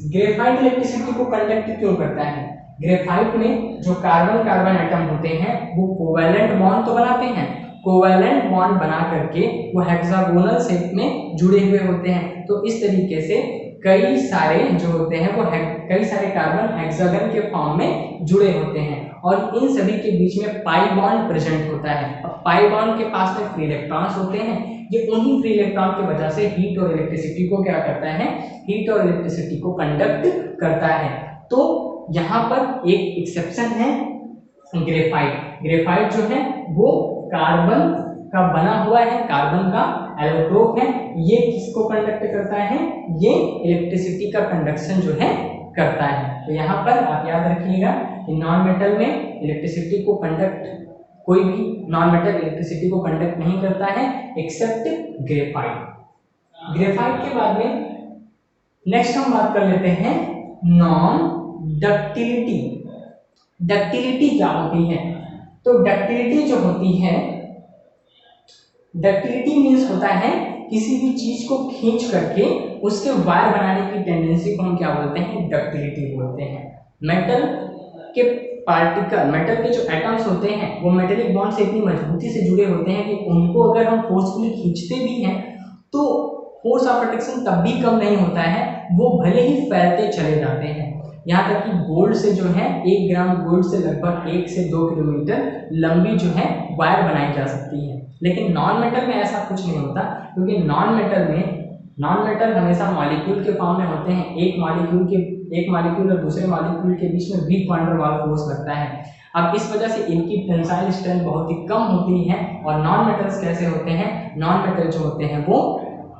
ग्रेफाइट इलेक्ट्रिसिटी को कंडक्ट क्यों करता है? ग्रेफाइट में जो कार्बन कार्बन एटम होते हैं वो कोवैलेंट बॉन्ड तो बनाते हैं, कोवैलेंट बॉन्ड बना करके वो हेक्सागोनल शेप में जुड़े हुए होते हैं। तो इस तरीके से कई सारे जो होते हैं वो कई सारे कार्बन हेक्सागन के फॉर्म में जुड़े होते हैं और इन सभी के बीच में पाई बॉन्ड प्रेजेंट होता है। अब पाई बॉन्ड के पास में फ्री इलेक्ट्रॉन्स होते हैं, ये उन्हीं फ्री इलेक्ट्रॉन की वजह से हीट और इलेक्ट्रिसिटी को क्या करता है? हीट और इलेक्ट्रिसिटी को कंडक्ट करता है। तो यहाँ पर एक एक्सेप्शन है ग्रेफाइट। ग्रेफाइट जो है वो कार्बन का बना हुआ है, कार्बन का एलोट्रोप है। ये किसको कंडक्ट करता है? ये इलेक्ट्रिसिटी का कंडक्शन जो है करता है। तो यहाँ पर आप याद रखिएगा कि नॉन मेटल में इलेक्ट्रिसिटी को कंडक्ट, कोई भी नॉन मेटल इलेक्ट्रिसिटी को कंडक्ट नहीं करता है एक्सेप्ट ग्रेफाइट। ग्रेफाइट के बाद में नेक्स्ट हम बात कर लेते हैं नॉन डक्टिलिटी। डक्टिलिटी क्या होती है? तो डक्टिलिटी जो होती है, डक्टिलिटी मीन्स होता है किसी भी चीज को खींच करके उसके वायर बनाने की टेंडेंसी को हम क्या बोलते हैं? डक्टिलिटी बोलते हैं। मेटल के पार्टिकल, मेटल के जो एटम्स होते हैं वो मेटेलिक बॉन्ड से इतनी मजबूती से जुड़े होते हैं कि उनको अगर हम फोर्सफुली खींचते भी हैं तो फोर्स ऑफ अट्रैक्शन तब भी कम नहीं होता है, वो भले ही फैलते चले जाते हैं। यहाँ तक कि गोल्ड से जो है 1 ग्राम गोल्ड से लगभग 1 से 2 किलोमीटर लंबी जो है वायर बनाई जा सकती है। लेकिन नॉन मेटल में ऐसा कुछ नहीं होता, क्योंकि नॉन मेटल हमेशा मॉलिक्यूल के फॉर्म में होते हैं। एक मॉलिक्यूल और दूसरे मॉलिक्यूल के बीच में weak van der Waals force लगता है। अब इस वजह से इनकी टेंसाइल स्ट्रेंथ बहुत ही कम होती है। और नॉन मेटल्स कैसे होते हैं? नॉन मेटल जो होते हैं वो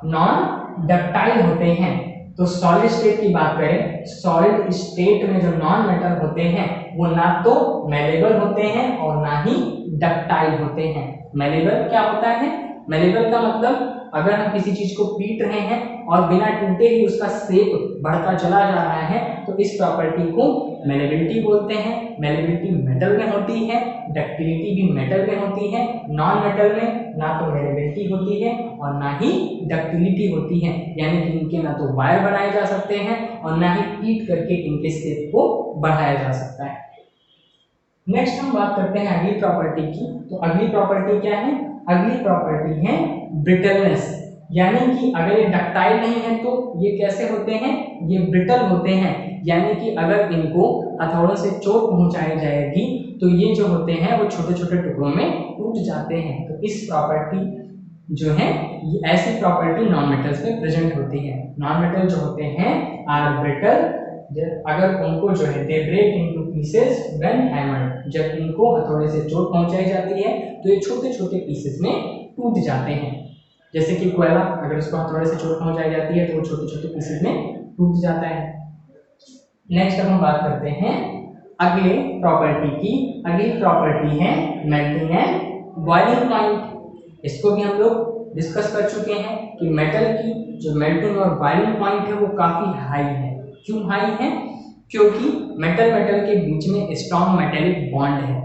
नॉन डक्टाइल होते हैं। तो सॉलिड स्टेट की बात करें, सॉलिड स्टेट में जो नॉन मेटल होते हैं वो ना तो मेलेबल होते हैं और ना ही डक्टाइल होते हैं। मेलेबल क्या होता है? मेलेबल का मतलब अगर हम किसी चीज को पीट रहे हैं और बिना टूटे ही उसका शेप बढ़ता चला जा रहा है तो इस प्रॉपर्टी को मेलेबिलिटी बोलते हैं। मेलेबिलिटी मेटल में होती है, डक्टिलिटी भी मेटल में होती है। नॉन मेटल में ना तो मेलेबिलिटी होती है और ना ही डक्टिलिटी होती है, यानी कि इनके ना तो वायर बनाए जा सकते हैं और ना ही पीट करके इनके शेप को बढ़ाया जा सकता है। नेक्स्ट हम बात करते हैं अगली प्रॉपर्टी की। तो अगली प्रॉपर्टी क्या है? अगली प्रॉपर्टी है ब्रिटलनेस, यानी कि अगर ये डक्टाइल नहीं है तो ये कैसे होते हैं? ये ब्रिटल होते हैं, यानी कि अगर इनको हथौड़ों से चोट पहुंचाई जाएगी तो ये जो होते हैं वो छोटे छोटे टुकड़ों में टूट जाते हैं। तो इस प्रॉपर्टी जो है, ये ऐसी प्रॉपर्टी नॉन मेटल्स में प्रेजेंट होती है। नॉन मेटल जो होते हैं आर ब्रिटल, अगर उनको जो है they break into pieces when hammered, जब इनको हथौड़े से चोट पहुंचाई जाती है तो ये छोटे छोटे पीसेस में टूट जाते हैं। जैसे कि कोयला, अगर उसको हथौड़े से चोट पहुंचाई जाती है तो वो छोटे छोटे पीसेस में टूट जाता है। नेक्स्ट अब हम बात करते हैं अगले प्रॉपर्टी की। अगली प्रॉपर्टी है मेल्टिंग एंड बॉइलिंग पॉइंट। इसको भी हम लोग डिस्कस कर चुके हैं कि मेटल की जो मेल्टिंग और बॉइलिंग पॉइंट है वो काफी हाई है। क्यों हाई है? क्योंकि मेटल मेटल के बीच में स्ट्रॉन्ग मेटेलिक बॉन्ड है,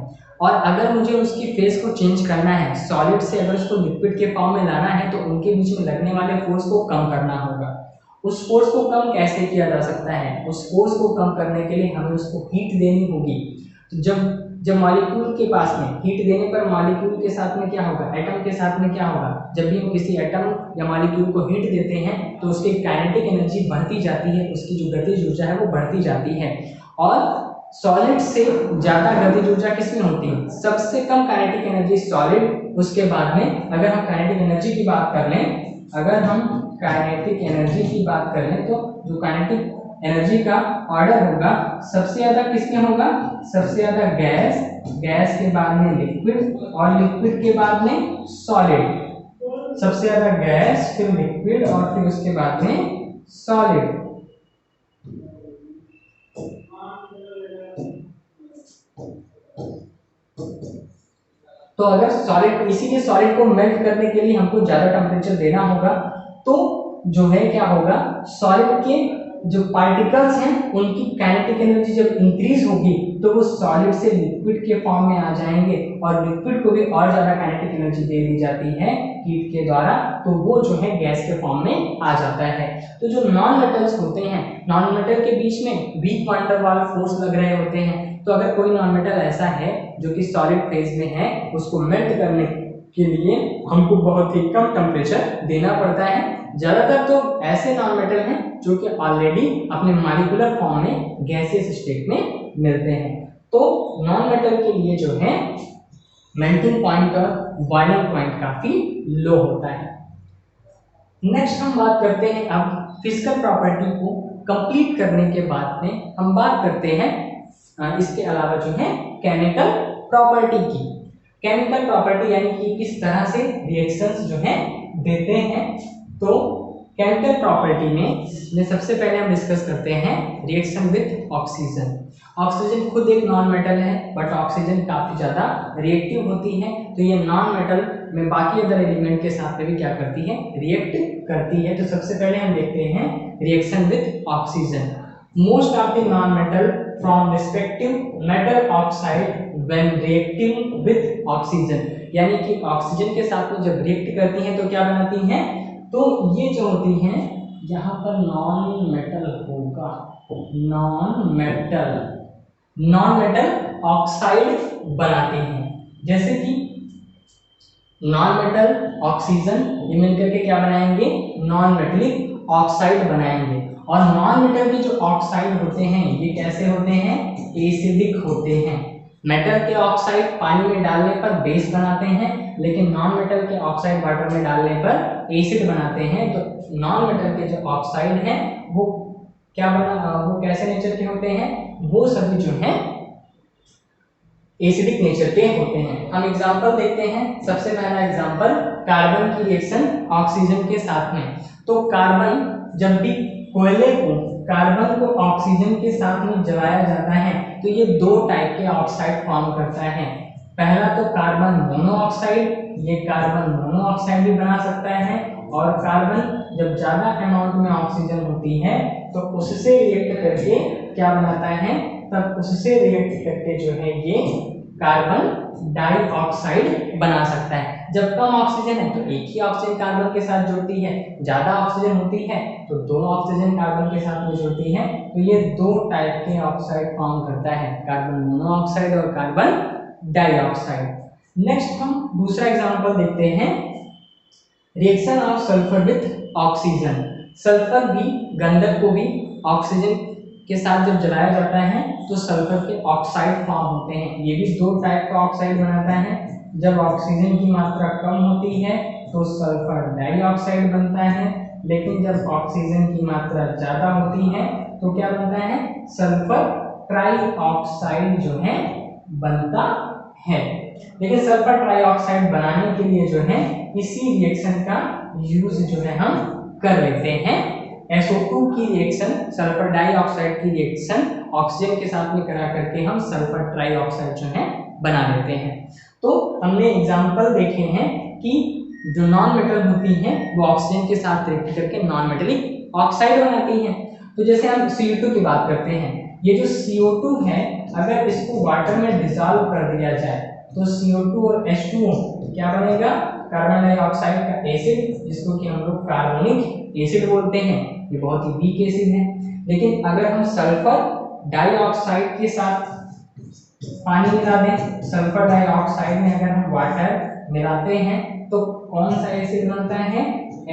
और अगर मुझे उसकी फेस को चेंज करना है, सॉलिड से अगर उसको लिक्विड के फॉर्म में लाना है, तो उनके बीच में लगने वाले फोर्स को कम करना होगा। उस फोर्स को कम कैसे किया जा सकता है? उस फोर्स को कम करने के लिए हमें उसको हीट देनी होगी। तो जब मॉलिक्यूल के पास में हीट देने पर मॉलिक्यूल के साथ में क्या होगा, एटम के साथ में क्या होगा, जब भी हम किसी एटम या मॉलिक्यूल को हीट देते हैं तो उसकी काइनेटिक एनर्जी बढ़ती जाती है, उसकी जो गतिज ऊर्जा है वो बढ़ती जाती है। और सॉलिड से ज्यादा गतिज ऊर्जा किसमें होती है? सबसे कम काइनेटिक एनर्जी सॉलिड। उसके बाद में अगर हम काइनेटिक एनर्जी की बात कर लें, अगर हम काइनेटिक एनर्जी की बात कर लें तो जो काइनेटिक एनर्जी का ऑर्डर होगा सबसे ज्यादा किसमें होगा? सबसे ज्यादा गैस, गैस के बाद में लिक्विड, और लिक्विड के बाद में सॉलिड। सबसे ज्यादा गैस, फिर लिक्विड, और फिर उसके बाद में सॉलिड। तो अगर सॉलिड, इसीलिए सॉलिड को मेल्ट करने के लिए हमको ज्यादा टेम्परेचर देना होगा, तो जो है क्या होगा, सॉलिड के जो पार्टिकल्स हैं उनकी काइनेटिक एनर्जी जब इंक्रीज होगी तो वो सॉलिड से लिक्विड के फॉर्म में आ जाएंगे, और लिक्विड को भी और ज्यादा काइनेटिक एनर्जी दे दी जाती है हीट के द्वारा, तो वो जो है गैस के फॉर्म में आ जाता है। तो जो नॉन मेटल्स होते हैं, नॉन मेटल के बीच में weak van der Waals force लग रहे होते हैं। तो अगर कोई नॉन मेटल ऐसा है जो कि सॉलिड फेज में है, उसको मेल्ट करने के लिए हमको बहुत ही कम टेम्परेचर देना पड़ता है। ज्यादातर तो ऐसे नॉन मेटल हैं जो कि ऑलरेडी अपने मॉलिक्यूलर फॉर्म में गैसियस स्टेट में मिलते हैं। तो नॉन मेटल के लिए जो है मेल्टिंग पॉइंट और बॉइलिंग पॉइंट काफी लो होता है। नेक्स्ट हम बात करते हैं अब फिजिकल प्रॉपर्टी को कंप्लीट करने के बाद में हम बात करते हैं इसके अलावा जो है केमिकल प्रॉपर्टी की। केमिकल प्रॉपर्टी यानी कि किस तरह से रिएक्शंस जो है देते हैं। तो केमिकल प्रॉपर्टी में सबसे पहले हम डिस्कस करते हैं रिएक्शन विद ऑक्सीजन। ऑक्सीजन खुद एक नॉन मेटल है, बट ऑक्सीजन काफी ज्यादा रिएक्टिव होती है, तो ये नॉन मेटल में बाकी अदर एलिमेंट के साथ में भी क्या करती है, रिएक्ट करती है। तो सबसे पहले हम देखते हैं reaction with oxygen. Most of the non metal from respective metal oxide when reacting with oxygen, यानी कि ऑक्सीजन के साथ में जब रिएक्ट करती हैं तो क्या बनाती हैं, तो ये जो होती हैं यहाँ पर नॉन मेटल होगा, नॉन मेटल ऑक्साइड बनाते हैं। जैसे कि नॉन मेटल ऑक्सीजन ये मिलकर के क्या बनाएंगे, नॉन मेटेलिक ऑक्साइड बनाएंगे। और नॉन मेटल के जो ऑक्साइड होते हैं ये कैसे होते हैं, एसिडिक होते हैं। मेटल के ऑक्साइड पानी में डालने पर बेस बनाते हैं, लेकिन नॉन मेटल के ऑक्साइड वाटर में डालने पर एसिड बनाते हैं। तो नॉन मेटल के जो ऑक्साइड हैं वो क्या वो कैसे नेचर के होते हैं, वो सभी जो हैं एसिडिक नेचर के होते हैं। हम एग्जांपल देखते हैं। सबसे पहला एग्जांपल कार्बन की रिएक्शन ऑक्सीजन के साथ में। तो कार्बन, जब भी कोयले को, कार्बन को ऑक्सीजन के साथ में जलाया जाता है तो ये दो टाइप के ऑक्साइड फॉर्म करता है। पहला तो कार्बन मोनोऑक्साइड, ये कार्बन मोनोऑक्साइड भी बना सकता है, और कार्बन जब ज्यादा अमाउंट में ऑक्सीजन होती है तो उससे रिएक्ट करके क्या बनाता है, तब उससे रिएक्ट करके जो है ये कार्बन डाइऑक्साइड बना सकता है। जब कम ऑक्सीजन है तो एक ही ऑक्सीजन कार्बन के साथ जुड़ती है, ज्यादा ऑक्सीजन होती है तो दोनों ऑक्सीजन कार्बन के साथ में जुड़ती है। तो ये दो टाइप के ऑक्साइड फॉर्म करता है, कार्बन मोनोऑक्साइड और कार्बन डाइऑक्साइड। नेक्स्ट हम दूसरा एग्जांपल देखते हैं, reaction of sulphur with oxygen. Sulphur भी, गंधक को भी ऑक्सीजन के साथ जब जलाया जाता है तो सल्फर के ऑक्साइड फॉर्म होते हैं। ये भी दो टाइप का ऑक्साइड बनाता है। जब ऑक्सीजन की मात्रा कम होती है तो सल्फर डाइऑक्साइड बनता है, लेकिन जब ऑक्सीजन की मात्रा ज्यादा होती है तो क्या बनता है, सल्फर ट्राइऑक्साइड जो है बनता है। लेकिन सल्फर ट्राइऑक्साइड बनाने के लिए जो है इसी रिएक्शन का यूज जो है हम कर लेते हैं। SO2 की रिएक्शन, सल्फर डाइऑक्साइड की रिएक्शन ऑक्सीजन के साथ में करा करके हम सल्फर ट्राइऑक्साइड जो है बना लेते हैं। तो हमने एग्जांपल देखे हैं कि जो नॉन मेटल होती हैं वो ऑक्सीजन के साथ रिएक्ट करके नॉन मेटेलिक ऑक्साइड बनाती हैं। तो जैसे हम CO2 की बात करते हैं, ये जो CO2 है अगर इसको वाटर में डिसॉल्व कर दिया जाए तो CO2 और H2O क्या बनेगा, कार्बन डाइऑक्साइड का एसिड, जिसको कि हम लोग कार्बोनिक एसिड बोलते हैं। ये बहुत ही वीक एसिड है। लेकिन अगर हम सल्फर डाइऑक्साइड के साथ पानी मिला दें, सल्फर डाइऑक्साइड में अगर हम वाटर मिलाते हैं तो कौन सा एसिड बनता है,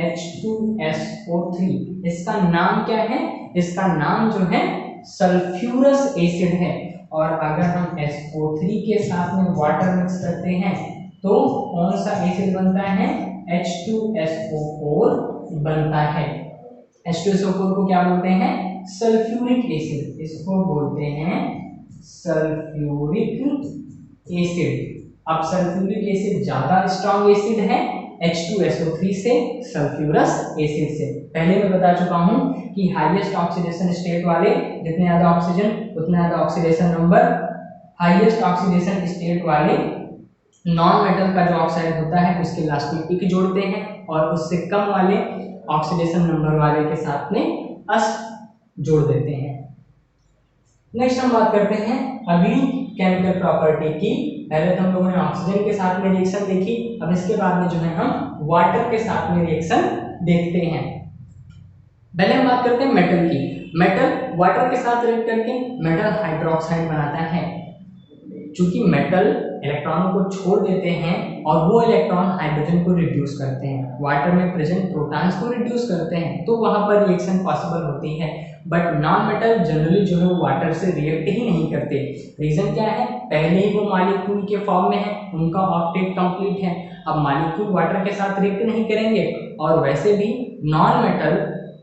H2SO3। इसका नाम क्या है, इसका नाम जो है सल्फ्यूरस एसिड है। और अगर हम SO3 के साथ में वाटर मिक्स करते हैं तो कौन सा एसिड बनता है, H2SO4 बनता है। H2SO4 को क्या बोलते हैं, सल्फ्यूरिक एसिड, इसको बोलते हैं सल्फ्यूरिक एसिड। अब सल्फ्यूरिक एसिड ज्यादा स्ट्रॉन्ग एसिड है H2SO3 से, सल्फ्यूरस एसिड से। पहले मैं बता चुका हूं कि हाईएस्ट ऑक्सीडेशन स्टेट वाले, जितने ज्यादा ऑक्सीजन उतना ज्यादा oxidation number, highest oxidation state वाले नॉन मेटल का जो ऑक्साइड होता है उसके लास्ट में इक जोड़ते हैं और उससे कम वाले ऑक्सीडेशन नंबर वाले के साथ में अस जोड़ देते हैं। नेक्स्ट हम बात करते हैं अभी केमिकल प्रॉपर्टी की। पहले तो हम लोगों ने ऑक्सीजन के साथ में रिएक्शन देखी, अब इसके बाद में जो है हम वाटर के साथ में रिएक्शन देखते हैं। पहले हम बात करते हैं मेटल की। मेटल वाटर के साथ रिएक्ट करके मेटल हाइड्रोक्साइड बनाता है। चूंकि मेटल इलेक्ट्रॉनों को छोड़ देते हैं और वो इलेक्ट्रॉन हाइड्रोजन को रिड्यूस करते हैं, वाटर में प्रेजेंट प्रोटॉन्स को रिड्यूस करते हैं, तो वहां पर रिएक्शन पॉसिबल होती है। बट नॉन मेटल जनरली जो है वो वाटर से रिएक्ट ही नहीं करते। रीजन क्या है, पहले ही वो मॉलिक्यूल के फॉर्म में है, उनका ऑक्टेट कंप्लीट है। अब मॉलिक्यूल वाटर के साथ रिएक्ट नहीं करेंगे। और वैसे भी नॉन मेटल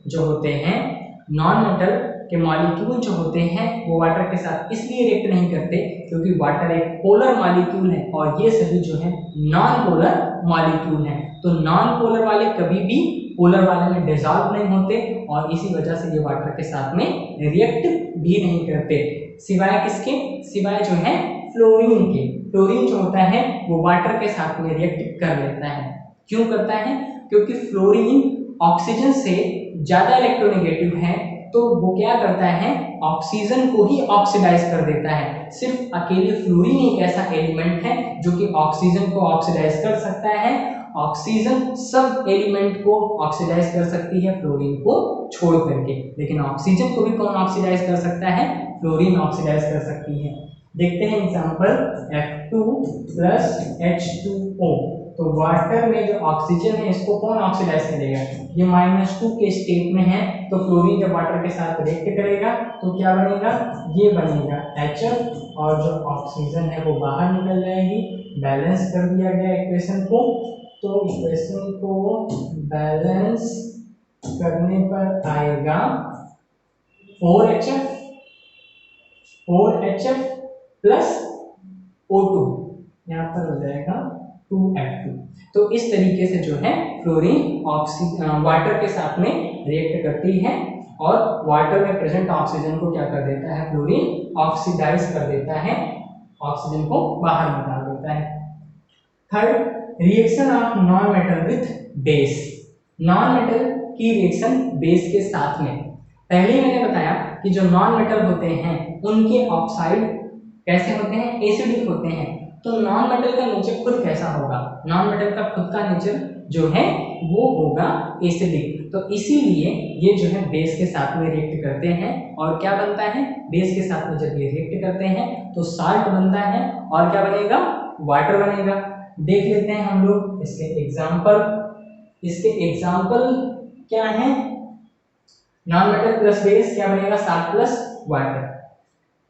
जो होते हैं, नॉन मेटल के मॉलिक्यूल जो होते हैं वो वाटर के साथ इसलिए रिएक्ट नहीं करते क्योंकि वाटर एक पोलर मॉलिक्यूल है और ये सभी जो है नॉन पोलर मॉलिक्यूल हैं। तो नॉन पोलर वाले कभी भी पोलर वाले में डिसॉल्व नहीं होते और इसी वजह से ये वाटर के साथ में रिएक्ट भी नहीं करते, सिवाय किसके, सिवाय जो है फ्लोरीन के। फ्लोरीन जो होता है वो वाटर के साथ में रिएक्ट कर लेता है। क्यों करता है, क्योंकि फ्लोरीन ऑक्सीजन से ज्यादा इलेक्ट्रोनेगेटिव है, तो वो क्या करता है, ऑक्सीजन को ही ऑक्सीडाइज कर देता है। सिर्फ अकेले फ्लोरीन एक ऐसा एलिमेंट है जो कि ऑक्सीजन को ऑक्सीडाइज कर सकता है। ऑक्सीजन सब एलिमेंट को ऑक्सीडाइज कर सकती है फ्लोरीन को छोड़ करके, लेकिन ऑक्सीजन को भी कौन ऑक्सीडाइज कर सकता है, फ्लोरीन ऑक्सीडाइज कर सकती है। देखते हैं एग्जांपल F2+H2O। तो वाटर में जो ऑक्सीजन है इसको कौन ऑक्सीडाइज करेगा, ये -2 के स्टेट में है, तो फ्लोरीन जब वाटर के साथ रिएक्ट करेगा तो क्या बनेगा, ये बनेगा HF और जो ऑक्सीजन है वो बाहर निकल जाएगी। बैलेंस कर दिया गया इक्वेशन को, तो इक्वेशन को बैलेंस करने पर आएगा 4HF प्लस O2, यहाँ पर हो जाएगा 2F2। तो इस तरीके से जो है फ्लोरीन वाटर के साथ में रिएक्ट करती है और वाटर में प्रेजेंट ऑक्सीजन को क्या कर देता है, फ्लोरीन ऑक्सीडाइज कर देता है, ऑक्सीजन को बाहर निकाल देता है। Third, reaction of non metal with base. Non metal की रिएक्शन बेस के साथ में, पहले ही मैंने बताया कि जो नॉन मेटल होते हैं उनके ऑक्साइड कैसे होते हैं, एसिडिक होते हैं। तो नॉन मेटल का नेचर खुद कैसा होगा, नॉन मेटल का खुद का नेचर जो है वो होगा एसिडिक। तो इसीलिए ये जो है बेस के साथ में रिएक्ट करते हैं और क्या बनता है, बेस के साथ में जब ये रिएक्ट करते हैं तो साल्ट बनता है और क्या बनेगा, वाटर बनेगा। देख लेते हैं हम लोग इसके एग्जाम्पल। इसके एग्जाम्पल क्या है, नॉन मेटल प्लस बेस क्या बनेगा, साल्ट प्लस वाटर।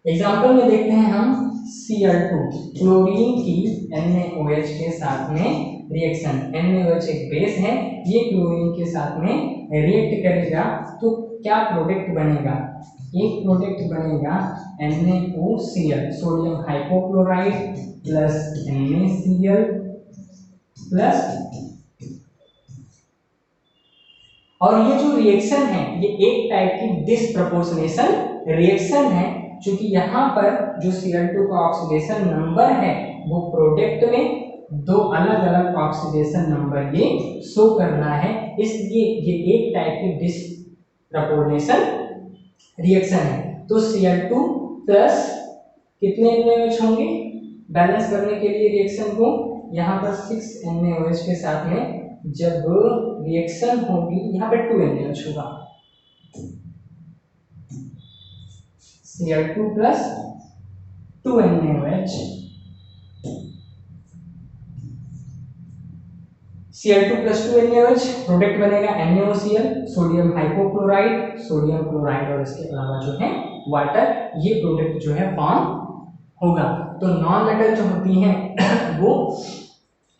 एग्जाम्पल में देखते हैं हम Cl2, क्लोरीन की NaOH के साथ में रिएक्शन। NaOH एक बेस है, ये क्लोरीन के साथ में रिएक्ट करेगा तो क्या प्रोडक्ट बनेगा, एक प्रोडक्ट बनेगा NaOCl, sodium hypochloride plus NaCl plus और ये जो रिएक्शन है ये एक टाइप की डिसप्रपोर्शनेशन रिएक्शन है, क्योंकि यहाँ पर जो Cl2 का ऑक्सीडेशन नंबर है वो प्रोडक्ट में दो अलग अलग ऑक्सीडेशन नंबर ये शो करना है, इसलिए ये एक टाइप की डिसप्रपोर्शनेशन रिएक्शन है। तो Cl2 प्लस कितने NaOH होंगे बैलेंस करने के लिए रिएक्शन को, यहाँ पर 6 NaOH के साथ में जब रिएक्शन होगी यहाँ पर 2 NaOH होगा, Cl2 plus 2 NaOH, Cl2 plus 2 NaOH product बनेगा NaOCl, sodium hypochloride, sodium chloride और इसके अलावा जो है वाटर, ये प्रोडक्ट जो है फॉर्म होगा। तो नॉन मेटल जो होती हैं वो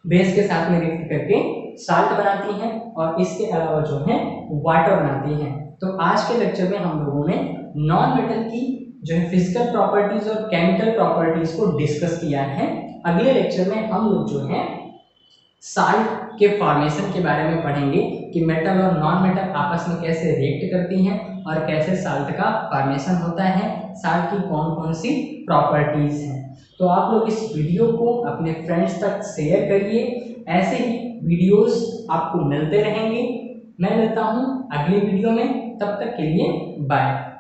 बेस के साथ में रिएक्ट करके साल्ट बनाती हैं और इसके अलावा जो है वाटर बनाती हैं। तो आज के लेक्चर में हम लोगों ने नॉन मेटल की जो है फिजिकल प्रॉपर्टीज और केमिकल प्रॉपर्टीज को डिस्कस किया है। अगले लेक्चर में हम लोग जो है साल्ट के फॉर्मेशन के बारे में पढ़ेंगे कि मेटल और नॉन मेटल आपस में कैसे रिएक्ट करती हैं और कैसे साल्ट का फॉर्मेशन होता है, साल्ट की कौन कौन सी प्रॉपर्टीज हैं। तो आप लोग इस वीडियो को अपने फ्रेंड्स तक शेयर करिए, ऐसे ही वीडियोस आपको मिलते रहेंगे। मैं मिलता हूं अगली वीडियो में, तब तक के लिए बाय।